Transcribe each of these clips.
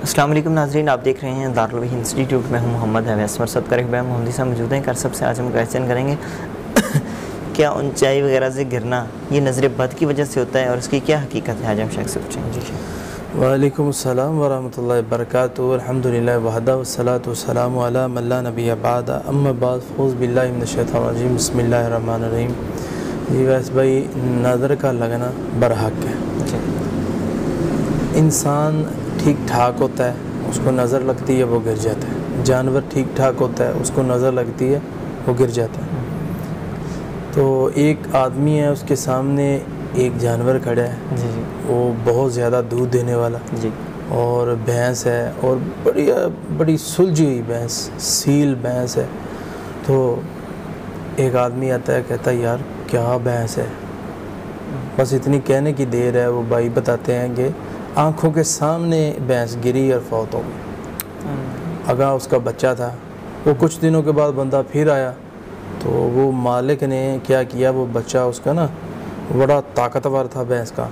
السلام علیکم ناظرین، آپ دیکھ رہے ہیں دارالوحی انسٹیٹیوٹ میں ہوں محمد حویس مرصد کرے ہوئے محمدی صاحب موجود ہیں. سب سے آج ہم کویسچن کریں گے کیا اونچائی وغیرہ سے گرنا یہ نظر بد کی وجہ سے ہوتا ہے اور اس کی کیا حقیقت ہے؟ آج ہم شیخ سے پوچھیں گے. جی وعلیکم السلام ورحمۃ اللہ وبرکاتہ. الحمدللہ وحدہ والصلاۃ والسلام علی من لا نبی بعد. اما بعد فاعوذ باللہ من الشیطان الرجیم. بسم اللہ الرحمن الرحیم. جی ویس بھائی، نظر کا لگنا برحق ہے. انسان ٹھیک ٹھاک ہوتا ہے، اس کو نظر لگتی ہے وہ گر جاتا ہے. جانور ٹھیک ٹھاک ہوتا ہے، اس کو نظر لگتی ہے وہ گر جاتا ہے. تو ایک آدمی ہے، اس کے سامنے ایک جانور کھڑا ہے، وہ بہت زیادہ دودھ دینے والا، اور بھینس ہے، اور بڑی سلجھی ہوئی بھینس، سیل بھینس ہے. تو ایک آدمی آتا ہے، کہتا ہے یار کیا بھینس ہے. بس اتنی کہنے کی دیر ہے، وہ بھائی بتاتے ہیں کہ آنکھوں کے سامنے بھینس گری اور فوت ہو گئی. اگاں اس کا بچہ تھا. وہ کچھ دنوں کے بعد بندہ پھر آیا، تو وہ مالک نے کیا کیا، وہ بچہ اس کا نا بڑا طاقتور تھا بھینس کا،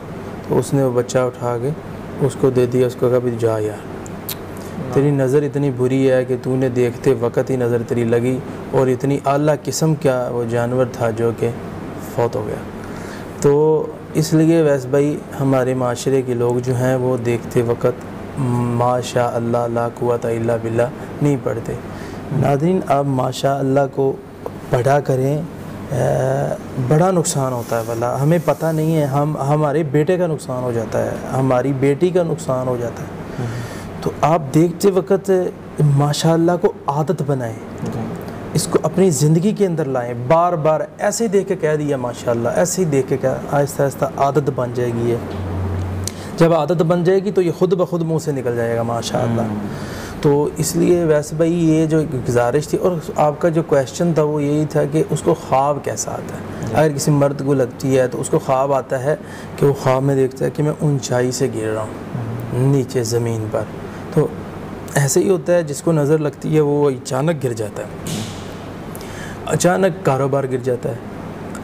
تو اس نے وہ بچہ اٹھا کے اس کو دے دیا. اس کو کہا بھی جا یار، تیری نظر اتنی بری ہے کہ تو نے دیکھتے وقت ہی نظر تیری لگی، اور اتنی اعلیٰ قسم کا وہ جانور تھا جو کہ فوت ہو گیا. تو اس لیے ویس بھائی ہمارے معاشرے کے لوگ جو ہیں وہ دیکھتے وقت ماشاء اللہ لا قوت الا باللہ نہیں پڑھتے. ناظرین، آپ ماشاء اللہ کو پڑھا کریں. بڑا نقصان ہوتا ہے واللہ، ہمیں پتہ نہیں ہے. ہمارے بیٹے کا نقصان ہو جاتا ہے، ہماری بیٹی کا نقصان ہو جاتا ہے. تو آپ دیکھتے وقت ماشاء اللہ کو عادت بنائیں، اس کو اپنی زندگی کے اندر لائیں. بار بار ایسے ہی دیکھ کے کہہ دیا ماشاء اللہ، ایسے ہی دیکھ کے آہستہ آہستہ عادت بن جائے گی. جب عادت بن جائے گی تو یہ خود بخود منہ سے نکل جائے گا ماشاء اللہ. تو اس لیے ویسے بھائی یہ جو گزارش تھی، اور آپ کا جو کویشچن تھا وہ یہی تھا کہ اس کو خواب کیسا آتا ہے. اگر کسی مرد کو لگتی ہے تو اس کو خواب آتا ہے کہ وہ خواب میں دیکھتا ہے کہ میں اونچائی سے گر رہا ہوں نیچے زمین پر. تو ایسے ہی ہوتا ہے، جس کو نظر لگتی ہے وہ اچانک گر جاتا ہے، اچانک کاروبار گر جاتا ہے،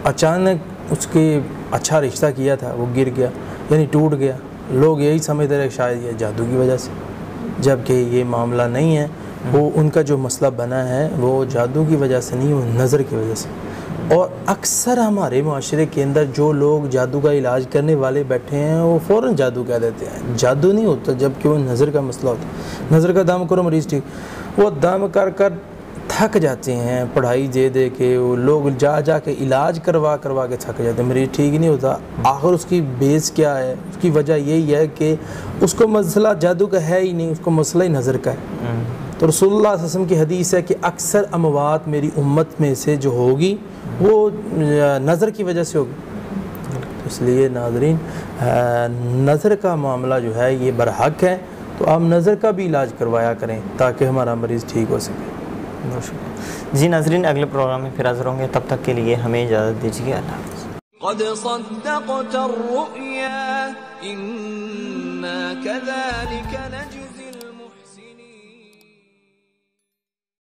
اچانک اس کے اچھا رشتہ کیا تھا وہ گر گیا، یعنی ٹوٹ گیا. لوگ یہی سمجھتے رہے شاید یہ جادو کی وجہ سے، جبکہ یہ معاملہ نہیں ہے. وہ ان کا جو مسئلہ بنا ہے وہ جادو کی وجہ سے نہیں، وہ نظر کی وجہ سے. اور اکثر ہمارے معاشرے کے اندر جو لوگ جادو کا علاج کرنے والے بیٹھے ہیں وہ فوراً جادو کہہ دیتے ہیں. جادو نہیں ہوتا، جبکہ وہ نظر کا مسئلہ ہوتا ہے. نظر کا دم کرو مریض ٹھیک، وہ دم کر کر تھک جاتے ہیں. پڑھائی دے کے وہ لوگ جا کے علاج کروا کے تھک جاتے ہیں، مریض ٹھیک نہیں ہوتا. آخر اس کی بیس کیا ہے؟ اس کی وجہ یہی ہے کہ اس کو مسئلہ جادو کا ہے ہی نہیں، اس کو مسئلہ ہی نظر کا ہے. تو رسول اللہ صلی اللہ علیہ وسلم کی حدیث ہے کہ اکثر اموات میری امت میں سے جو ہوگی وہ نظر کی وجہ سے ہوگی. اس لیے ناظرین، نظر کا معاملہ جو ہے یہ برحق ہے. تو آپ نظر کا بھی علاج کروایا کریں تاکہ ہمارا مریض ٹھیک ہو سکے. بہت شکریہ. جی ناظرین، اگلے پروگرام میں پھر حاضر ہوں گے، تب تک کے لیے ہمیں اجازت دیجیے. اللہ حافظ. قد صدقت الرؤيا إنا كذلك نجزي